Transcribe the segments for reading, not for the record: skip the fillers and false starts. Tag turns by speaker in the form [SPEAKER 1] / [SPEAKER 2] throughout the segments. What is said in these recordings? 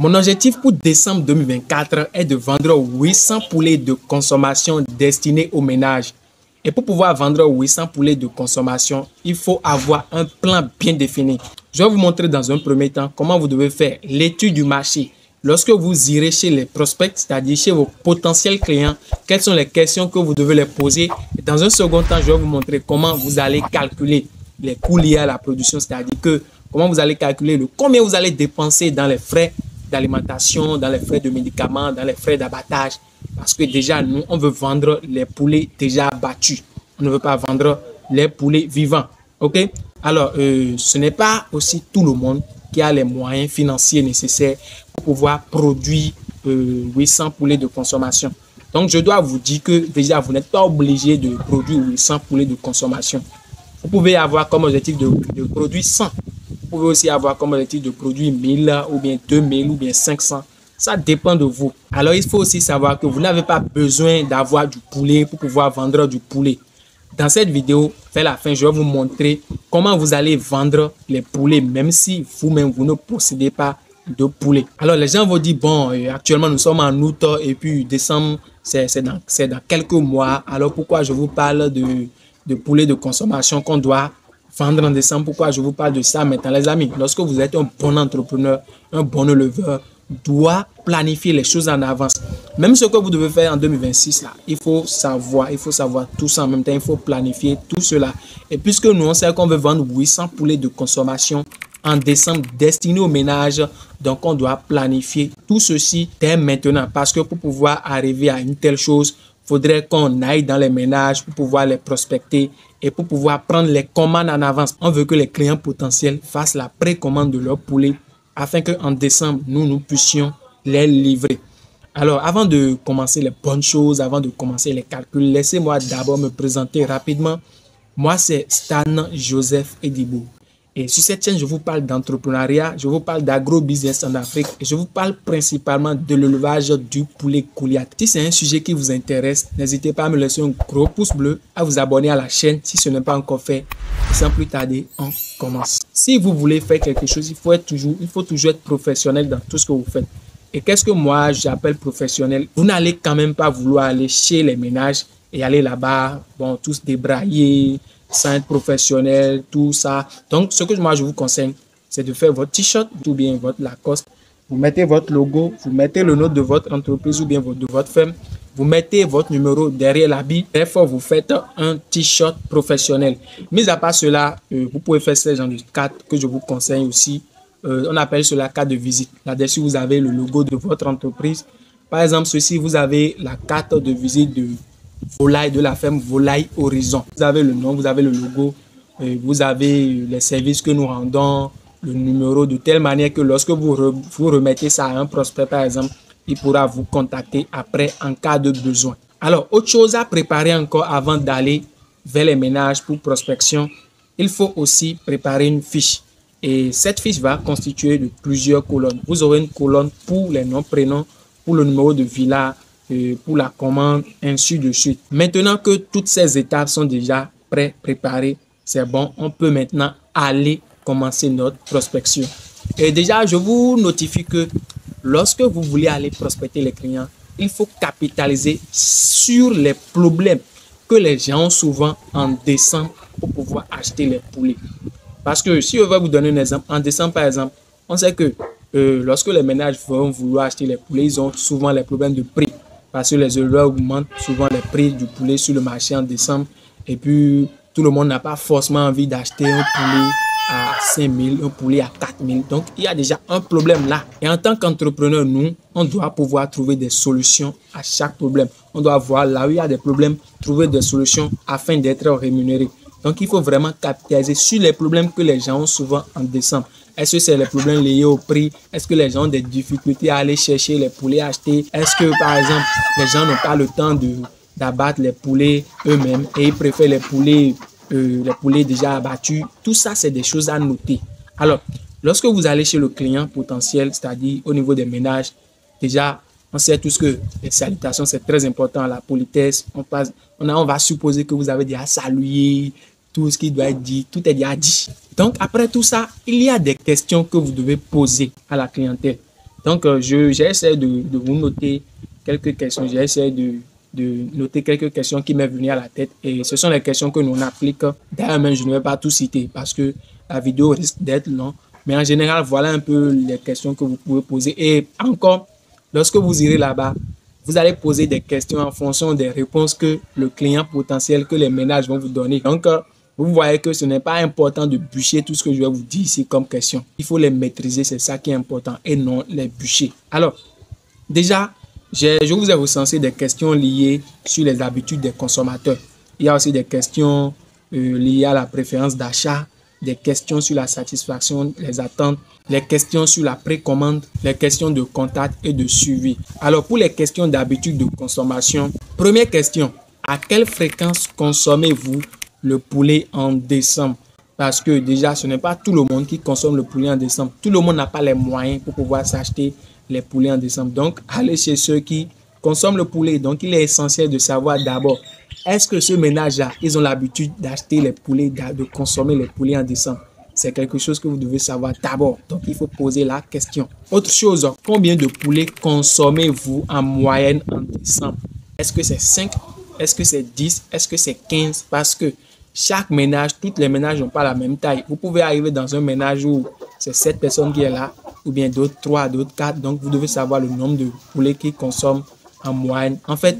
[SPEAKER 1] Mon objectif pour décembre 2024 est de vendre 800 poulets de consommation destinés aux ménages. Et pour pouvoir vendre 800 poulets de consommation, il faut avoir un plan bien défini. Je vais vous montrer dans un premier temps comment vous devez faire l'étude du marché. Lorsque vous irez chez les prospects, c'est-à-dire chez vos potentiels clients, quelles sont les questions que vous devez les poser. Et dans un second temps, je vais vous montrer comment vous allez calculer les coûts liés à la production, c'est-à-dire que comment vous allez calculer combien vous allez dépenser dans les frais d'alimentation, dans les frais de médicaments, dans les frais d'abattage. Parce que déjà, nous, on veut vendre les poulets déjà abattus. On ne veut pas vendre les poulets vivants. OK? Alors, ce n'est pas aussi tout le monde qui a les moyens financiers nécessaires pour pouvoir produire 800 poulets de consommation. Donc, je dois vous dire que déjà, vous n'êtes pas obligé de produire 800 poulets de consommation. Vous pouvez avoir comme objectif de produire 100. Vous pouvez aussi avoir comme objectif de produire 1000 ou bien 2000 ou bien 500. Ça dépend de vous. Alors, il faut aussi savoir que vous n'avez pas besoin d'avoir du poulet pour pouvoir vendre du poulet. Dans cette vidéo, vers la fin, je vais vous montrer comment vous allez vendre les poulets, même si vous-même, vous ne possédez pas de poulet. Alors, les gens vont dire, bon, actuellement, nous sommes en août et puis décembre, c'est dans quelques mois. Alors, pourquoi je vous parle de poulet de consommation qu'on doit vendre en décembre? Pourquoi je vous parle de ça maintenant, les amis? Lorsque vous êtes un bon entrepreneur, un bon éleveur, doit planifier les choses en avance. Même ce que vous devez faire en 2026, là, il faut savoir tout ça en même temps. Il faut planifier tout cela. Et puisque nous, on sait qu'on veut vendre 800 poulets de consommation en décembre destinés aux ménages, donc on doit planifier tout ceci dès maintenant. Parce que pour pouvoir arriver à une telle chose, il faudrait qu'on aille dans les ménages pour pouvoir les prospecter et pour pouvoir prendre les commandes en avance. On veut que les clients potentiels fassent la précommande de leur poulet afin qu'en décembre, nous puissions les livrer. Alors, avant de commencer les bonnes choses, avant de commencer les calculs, laissez-moi d'abord me présenter rapidement. Moi, c'est Stan Joseph Edibo. Et sur cette chaîne, je vous parle d'entrepreneuriat, je vous parle d'agro-business en Afrique et je vous parle principalement de l'élevage du poulet Goliath. Si c'est un sujet qui vous intéresse, n'hésitez pas à me laisser un gros pouce bleu, à vous abonner à la chaîne si ce n'est pas encore fait. Et sans plus tarder, on commence. Si vous voulez faire quelque chose, il faut toujours être professionnel dans tout ce que vous faites. Et qu'est-ce que moi j'appelle professionnel? Vous n'allez quand même pas vouloir aller chez les ménages et aller là-bas, bon, tous débraillés, sans être professionnel, tout ça. Donc, ce que moi je vous conseille, c'est de faire votre t-shirt ou bien votre Lacoste. Vous mettez votre logo, vous mettez le nom de votre entreprise ou bien de votre firme. Vous mettez votre numéro derrière l'habit. Therefore, vous faites un t-shirt professionnel. Mis à part cela, vous pouvez faire ce genre de carte que je vous conseille aussi. On appelle cela carte de visite. Là-dessus, vous avez le logo de votre entreprise. Par exemple, ceci, vous avez la carte de visite de Volaille, de la ferme Volaille Horizon. Vous avez le nom, vous avez le logo, vous avez les services que nous rendons, le numéro, de telle manière que lorsque vous remettez ça à un prospect, par exemple, il pourra vous contacter après en cas de besoin. Alors, autre chose à préparer encore avant d'aller vers les ménages pour prospection, il faut aussi préparer une fiche. Et cette fiche va constituer de plusieurs colonnes. Vous aurez une colonne pour les noms, prénoms, pour le numéro de villa, pour la commande, ainsi de suite. Maintenant que toutes ces étapes sont déjà préparées, c'est bon, on peut maintenant aller commencer notre prospection. Et déjà, je vous notifie que lorsque vous voulez aller prospecter les clients, il faut capitaliser sur les problèmes que les gens ont souvent en décembre pour pouvoir acheter les poulets. Parce que si je vais vous donner un exemple, en décembre par exemple, on sait que lorsque les ménages vont vouloir acheter les poulets, ils ont souvent les problèmes de prix. Parce que les éleveurs augmentent souvent les prix du poulet sur le marché en décembre. Et puis, tout le monde n'a pas forcément envie d'acheter un poulet à 5 000, un poulet à 4 000. Donc, il y a déjà un problème là. Et en tant qu'entrepreneur, nous, on doit pouvoir trouver des solutions à chaque problème. On doit voir là où il y a des problèmes, trouver des solutions afin d'être rémunéré. Donc, il faut vraiment capitaliser sur les problèmes que les gens ont souvent en décembre. Est-ce que c'est les problèmes liés au prix? Est-ce que les gens ont des difficultés à aller chercher les poulets achetés? Est-ce que, par exemple, les gens n'ont pas le temps d'abattre les poulets eux-mêmes et ils préfèrent les poulets déjà abattus? Tout ça, c'est des choses à noter. Alors, lorsque vous allez chez le client potentiel, c'est-à-dire au niveau des ménages, déjà, on sait tous que les salutations, c'est très important, la politesse. On va supposer que vous avez déjà salué, tout ce qui doit être dit, tout est déjà dit. Donc, après tout ça, il y a des questions que vous devez poser à la clientèle. Donc, j'ai essayé de vous noter quelques questions. J'ai essayé de noter quelques questions qui m'est venues à la tête. Et ce sont les questions que l'on applique. D'ailleurs, même, je ne vais pas tout citer parce que la vidéo risque d'être longue. Mais en général, voilà un peu les questions que vous pouvez poser. Et encore, lorsque vous irez là-bas, vous allez poser des questions en fonction des réponses que le client potentiel, que les ménages vont vous donner. Donc, vous voyez que ce n'est pas important de bûcher tout ce que je vais vous dire ici comme question. Il faut les maîtriser, c'est ça qui est important et non les bûcher. Alors, déjà, je vous ai recensé des questions liées sur les habitudes des consommateurs. Il y a aussi des questions liées à la préférence d'achat, des questions sur la satisfaction, les attentes, les questions sur la précommande, les questions de contact et de suivi. Alors, pour les questions d'habitude de consommation, première question, à quelle fréquence consommez-vous le poulet en décembre? Parce que déjà, ce n'est pas tout le monde qui consomme le poulet en décembre. Tout le monde n'a pas les moyens pour pouvoir s'acheter les poulets en décembre. Donc, allez chez ceux qui consomment le poulet. Donc, il est essentiel de savoir d'abord, est-ce que ce ménage-là, ils ont l'habitude d'acheter les poulets, de consommer les poulets en décembre? C'est quelque chose que vous devez savoir d'abord. Donc, il faut poser la question. Autre chose, combien de poulets consommez-vous en moyenne en décembre? Est-ce que c'est 5? Est-ce que c'est 10? Est-ce que c'est 15? Parce que chaque ménage, toutes les ménages n'ont pas la même taille. Vous pouvez arriver dans un ménage où c'est 7 personnes qui est là, ou bien d'autres 3, d'autres 4. Donc, vous devez savoir le nombre de poulets qu'ils consomment en moyenne. En fait,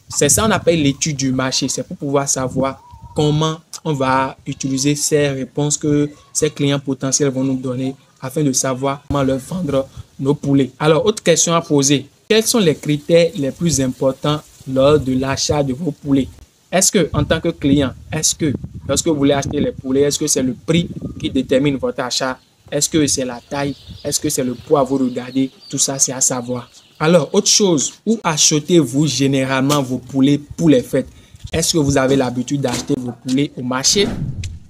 [SPEAKER 1] c'est ça qu'on appelle l'étude du marché. C'est pour pouvoir savoir comment on va utiliser ces réponses que ces clients potentiels vont nous donner afin de savoir comment leur vendre nos poulets. Alors, autre question à poser. Quels sont les critères les plus importants lors de l'achat de vos poulets? Est-ce que, en tant que client, est-ce que lorsque vous voulez acheter les poulets, est-ce que c'est le prix qui détermine votre achat? Est-ce que c'est la taille? Est-ce que c'est le poids? Vous regardez, tout ça, c'est à savoir. Alors, autre chose, où achetez-vous généralement vos poulets pour les fêtes? Est-ce que vous avez l'habitude d'acheter vos poulets au marché,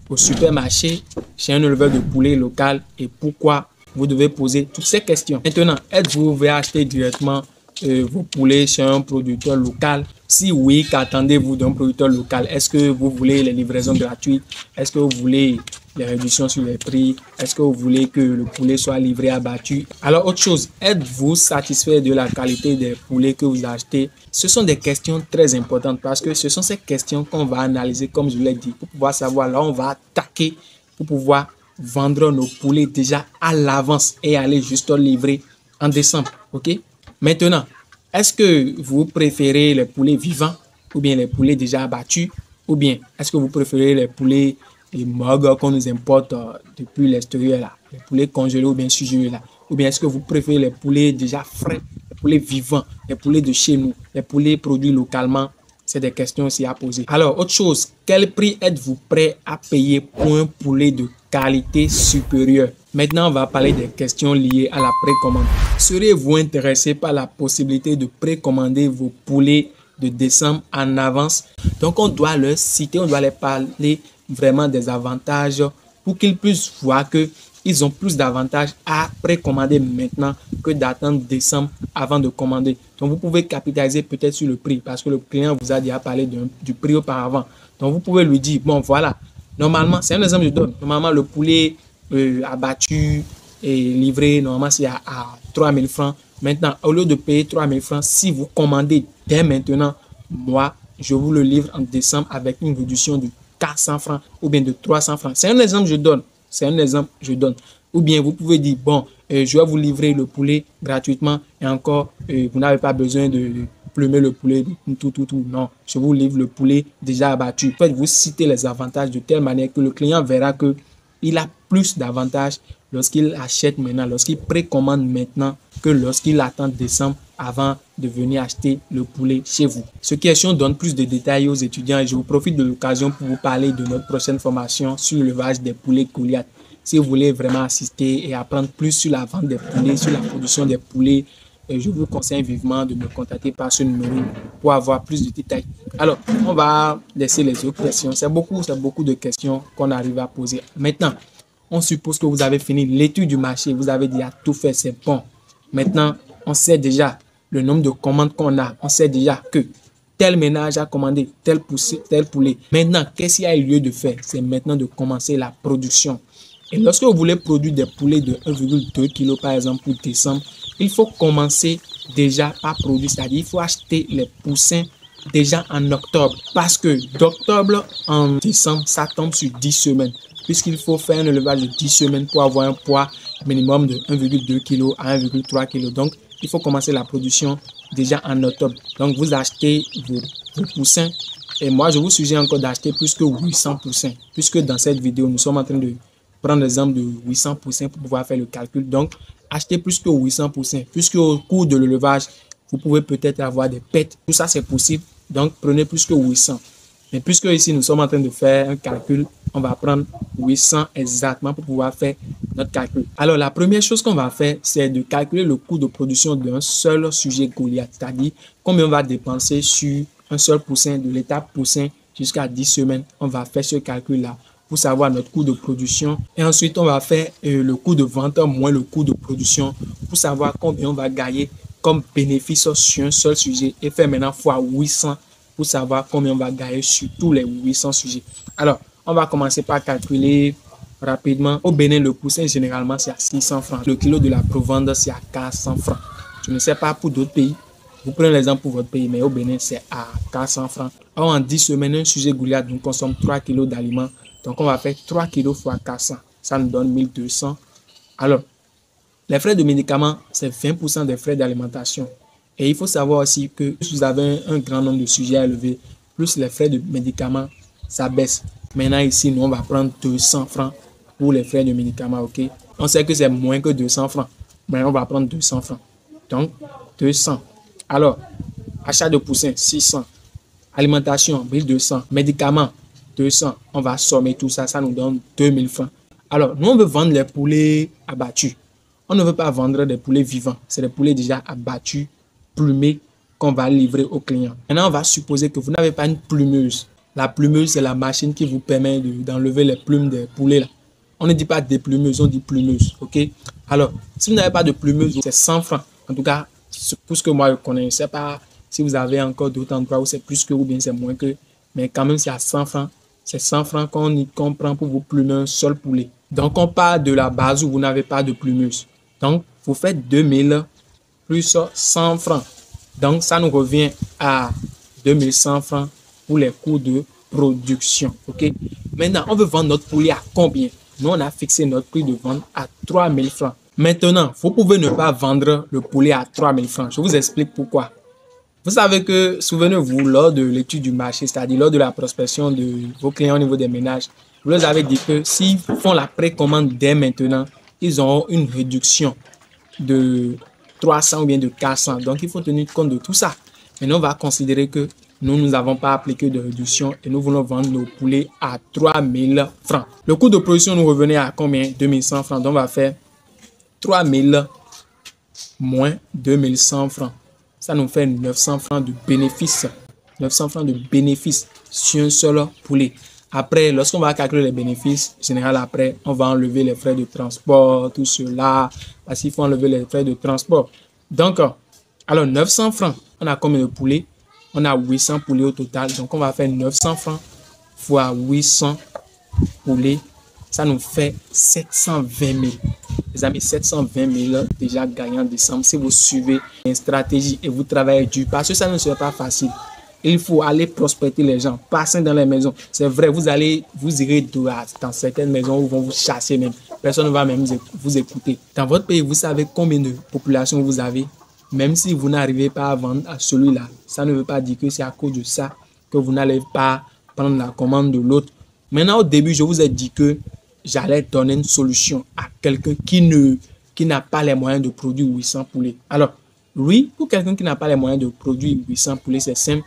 [SPEAKER 1] au supermarché, chez un éleveur de poulets local? Et pourquoi? Vous devez poser toutes ces questions. Maintenant, êtes-vous ouvert à acheter directement vos poulets chez un producteur local? Si oui, qu'attendez-vous d'un producteur local? Est-ce que vous voulez les livraisons gratuites? Est-ce que vous voulez les réductions sur les prix? Est-ce que vous voulez que le poulet soit livré abattu? Alors, autre chose, êtes-vous satisfait de la qualité des poulets que vous achetez? Ce sont des questions très importantes parce que ce sont ces questions qu'on va analyser, comme je l'ai dit, pour pouvoir savoir là où on va attaquer, pour pouvoir vendre nos poulets déjà à l'avance et aller juste livrer en décembre. OK? Maintenant, est-ce que vous préférez les poulets vivants ou bien les poulets déjà abattus? Ou bien est-ce que vous préférez les poulets morts qu'on nous importe depuis l'extérieur là? Les poulets congelés ou bien surgelés là? Ou bien est-ce que vous préférez les poulets déjà frais, les poulets vivants, les poulets de chez nous, les poulets produits localement? C'est des questions aussi à poser. Alors, autre chose, quel prix êtes-vous prêt à payer pour un poulet de qualité supérieure? Maintenant, on va parler des questions liées à la précommande. Seriez-vous intéressé par la possibilité de précommander vos poulets de décembre en avance? Donc, on doit leur citer, on doit leur parler vraiment des avantages pour qu'ils puissent voir que ils ont plus d'avantages à précommander maintenant que d'attendre décembre avant de commander. Donc, vous pouvez capitaliser peut-être sur le prix parce que le client vous a déjà parlé du prix auparavant. Donc, vous pouvez lui dire, bon, voilà, normalement, c'est un exemple que je donne. Normalement, le poulet abattu et livré, normalement, c'est à 3 000 francs. Maintenant, au lieu de payer 3 000 francs, si vous commandez dès maintenant, moi, je vous le livre en décembre avec une réduction de 400 francs ou bien de 300 francs. C'est un exemple que je donne. C'est un exemple que je donne. Ou bien vous pouvez dire, bon, je vais vous livrer le poulet gratuitement et encore, vous n'avez pas besoin de plumer le poulet, tout. Non, je vous livre le poulet déjà abattu. En fait, vous citez les avantages de telle manière que le client verra qu'il a plus d'avantages lorsqu'il achète maintenant, lorsqu'il précommande maintenant que lorsqu'il attend décembre avant de venir acheter le poulet chez vous. Ce question donne plus de détails aux étudiants et je vous profite de l'occasion pour vous parler de notre prochaine formation sur l'élevage des poulets Goliath. Si vous voulez vraiment assister et apprendre plus sur la vente des poulets, sur la production des poulets, je vous conseille vivement de me contacter par ce numéro pour avoir plus de détails. Alors, on va laisser les autres questions. C'est beaucoup de questions qu'on arrive à poser. Maintenant, on suppose que vous avez fini l'étude du marché. Vous avez déjà tout fait, c'est bon. Maintenant, on sait déjà le nombre de commandes qu'on a. On sait déjà que tel ménage a commandé tel poulet. Maintenant, qu'est-ce qu'il y a lieu de faire? C'est maintenant de commencer la production. Et lorsque vous voulez produire des poulets de 1,2 kg par exemple pour décembre, il faut commencer déjà par produire, c'est-à-dire il faut acheter les poussins déjà en octobre, parce que d'octobre en décembre, ça tombe sur 10 semaines, puisqu'il faut faire un élevage de 10 semaines pour avoir un poids minimum de 1,2 kg à 1,3 kg. Donc, il faut commencer la production déjà en octobre. Donc, vous achetez vos poussins. Et moi, je vous suggère encore d'acheter plus que 800 poussins, puisque dans cette vidéo, nous sommes en train de prendre l'exemple de 800 poussins pour pouvoir faire le calcul. Donc, achetez plus que 800 poussins, puisque au cours de l'élevage, vous pouvez peut-être avoir des pertes. Tout ça, c'est possible. Donc, prenez plus que 800. Mais puisque ici, nous sommes en train de faire un calcul, on va prendre 800 exactement pour pouvoir faire notre calcul. Alors, la première chose qu'on va faire, c'est de calculer le coût de production d'un seul sujet Goliath, c'est-à-dire combien on va dépenser sur un seul poussin, de l'étape poussin jusqu'à 10 semaines. On va faire ce calcul-là pour savoir notre coût de production. Et ensuite, on va faire le coût de vente moins le coût de production pour savoir combien on va gagner comme bénéfice sur un seul sujet et faire maintenant fois 800 pour savoir combien on va gagner sur tous les 800 sujets. Alors, on va commencer par calculer rapidement. Au Bénin, le poussin, généralement, c'est à 600 francs. Le kilo de la provende, c'est à 400 francs. Je ne sais pas pour d'autres pays. Vous prenez l'exemple pour votre pays, mais au Bénin, c'est à 400 francs. Alors, en 10 semaines, un sujet Goliath nous consomme 3 kg d'aliments. Donc, on va faire 3 kg fois 400. Ça nous donne 1200. Alors, les frais de médicaments, c'est 20% des frais d'alimentation. Et il faut savoir aussi que si vous avez un grand nombre de sujets à élever, plus les frais de médicaments, ça baisse. Maintenant, ici, nous, on va prendre 200 francs pour les frais de médicaments, ok? On sait que c'est moins que 200 francs, mais on va prendre 200 francs. Donc, 200. Alors, achat de poussins, 600. Alimentation, 1200. Médicaments, 200. On va sommer tout ça, ça nous donne 2000 francs. Alors, nous, on veut vendre les poulets abattus. On ne veut pas vendre des poulets vivants. C'est des poulets déjà abattus, plumés, qu'on va livrer aux clients. Maintenant, on va supposer que vous n'avez pas une plumeuse. La plumeuse, c'est la machine qui vous permet d'enlever les plumes des poulets. Là. On ne dit pas des plumeuses, on dit plumeuse. Ok? Alors, si vous n'avez pas de plumeuse, c'est 100 francs. En tout cas, pour ce que moi je connais, je ne sais pas si vous avez encore d'autres endroits où c'est plus que ou bien c'est moins que. Mais quand même, c'est à 100 francs. C'est 100 francs qu'on prend pour vous plumer un seul poulet. Donc, on part de la base où vous n'avez pas de plumeuse. Donc, vous faites 2000 plus 100 francs. Donc, ça nous revient à 2100 francs pour les coûts de production. OK? Maintenant, on veut vendre notre poulet à combien? Nous, on a fixé notre prix de vente à 3000 francs. Maintenant, vous pouvez ne pas vendre le poulet à 3000 francs. Je vous explique pourquoi. Vous savez que, souvenez-vous, lors de l'étude du marché, c'est-à-dire lors de la prospection de vos clients au niveau des ménages, vous leur avez dit que s'ils font la précommande dès maintenant, ils auront une réduction de 300 ou bien de 400. Donc, il faut tenir compte de tout ça. Maintenant, on va considérer que nous n'avons pas appliqué de réduction et nous voulons vendre nos poulets à 3000 francs. Le coût de production nous revenait à combien? 2100 francs. Donc, on va faire 3000 moins 2100 francs. Ça nous fait 900 francs de bénéfice. 900 francs de bénéfice sur un seul poulet. Après, lorsqu'on va calculer les bénéfices, en général, après, on va enlever les frais de transport, tout cela, parce qu'il faut enlever les frais de transport. Donc, alors 900 francs, on a combien de poulets? On a 800 poulets au total. Donc, on va faire 900 francs fois 800 poulets. Ça nous fait 720 000. Les amis, 720 000 déjà gagnants en décembre. Si vous suivez une stratégie et vous travaillez dur, parce que ça ne sera pas facile. Il faut aller prospecter les gens, passer dans les maisons. C'est vrai, vous irez dans certaines maisons où ils vont vous chasser même. Personne ne va même vous écouter. Dans votre pays, vous savez combien de population vous avez. Même si vous n'arrivez pas à vendre à celui-là, ça ne veut pas dire que c'est à cause de ça que vous n'allez pas prendre la commande de l'autre. Maintenant, au début, je vous ai dit que j'allais donner une solution à quelqu'un qui n'a pas les moyens de produire 800 poulets. Alors, oui, pour quelqu'un qui n'a pas les moyens de produire 800 poulets, c'est simple.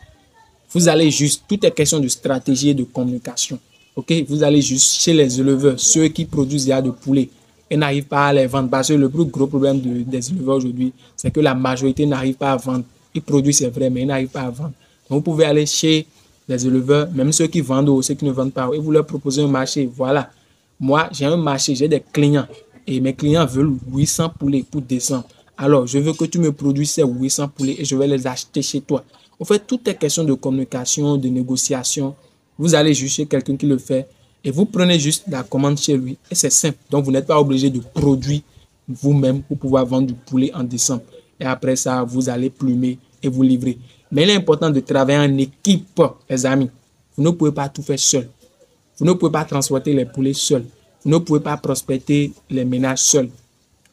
[SPEAKER 1] Vous allez juste, tout est question de stratégie et de communication. Ok, vous allez juste chez les éleveurs, ceux qui produisent déjà de poulets et n'arrivent pas à les vendre. Parce que le plus gros problème des éleveurs aujourd'hui, c'est que la majorité n'arrive pas à vendre. Ils produisent, c'est vrai, mais ils n'arrivent pas à vendre. Donc, vous pouvez aller chez les éleveurs, même ceux qui vendent ou ceux qui ne vendent pas, et vous leur proposez un marché. Voilà, moi, j'ai un marché, j'ai des clients et mes clients veulent 800 poulets pour décembre. Alors, je veux que tu me produises ces 800 poulets et je vais les acheter chez toi. En fait, tout est question de communication, de négociation. Vous allez juste chez quelqu'un qui le fait et vous prenez juste la commande chez lui. Et c'est simple. Donc, vous n'êtes pas obligé de produire vous-même pour pouvoir vendre du poulet en décembre. Et après ça, vous allez plumer et vous livrer. Mais il est important de travailler en équipe, les amis. Vous ne pouvez pas tout faire seul. Vous ne pouvez pas transporter les poulets seul. Vous ne pouvez pas prospecter les ménages seul.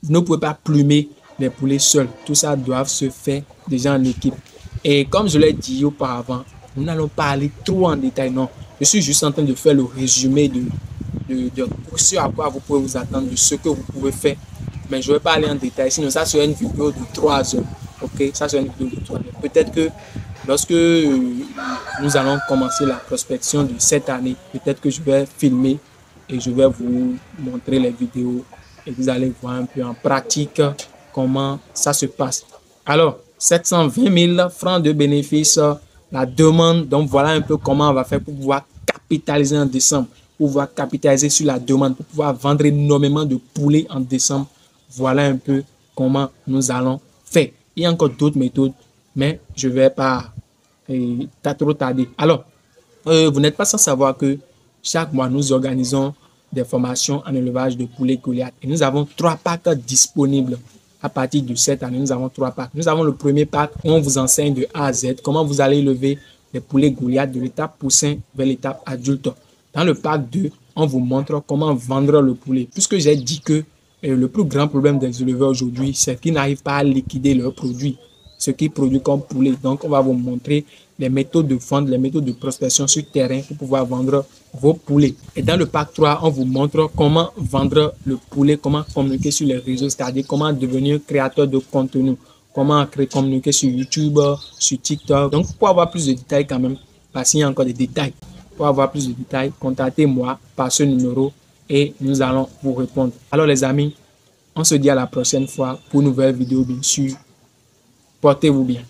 [SPEAKER 1] Vous ne pouvez pas plumer les poulets seuls. Tout ça doit se faire déjà en équipe. Et comme je l'ai dit auparavant, nous n'allons pas aller trop en détail, non. Je suis juste en train de faire le résumé de ce à quoi vous pouvez vous attendre, de ce que vous pouvez faire. Mais je ne vais pas aller en détail, sinon ça sera une vidéo de 3 heures. Ok, ça sera une vidéo de 3 heures. Peut-être que lorsque nous allons commencer la prospection de cette année, peut-être que je vais filmer et je vais vous montrer les vidéos et vous allez voir un peu en pratique comment ça se passe. Alors, 720 000 francs de bénéfices, la demande. Donc, voilà un peu comment on va faire pour pouvoir capitaliser en décembre, pour pouvoir capitaliser sur la demande, pour pouvoir vendre énormément de poulets en décembre. Voilà un peu comment nous allons faire. Il y a encore d'autres méthodes, mais je ne vais pas trop tarder. Alors, vous n'êtes pas sans savoir que chaque mois, nous organisons des formations en élevage de poulets Goliath. Et nous avons 3 packs disponibles. À partir de cette année, nous avons 3 packs. Nous avons le premier pack où on vous enseigne de A à Z comment vous allez élever les poulets Goliath de l'étape poussin vers l'étape adulte. Dans le pack 2, on vous montre comment vendre le poulet. Puisque j'ai dit que le plus grand problème des éleveurs aujourd'hui, c'est qu'ils n'arrivent pas à liquider leurs produits, ce qu'ils produisent comme poulet. Donc, on va vous montrer les méthodes de vente, les méthodes de prospection sur terrain pour pouvoir vendre vos poulets. Et dans le pack 3, on vous montre comment vendre le poulet, comment communiquer sur les réseaux, c'est-à-dire comment devenir créateur de contenu, comment communiquer sur YouTube, sur TikTok. Donc, pour avoir plus de détails quand même, parce qu'il y a encore des détails, pour avoir plus de détails, contactez-moi par ce numéro et nous allons vous répondre. Alors les amis, on se dit à la prochaine fois pour une nouvelle vidéo bien sûr. Portez-vous bien.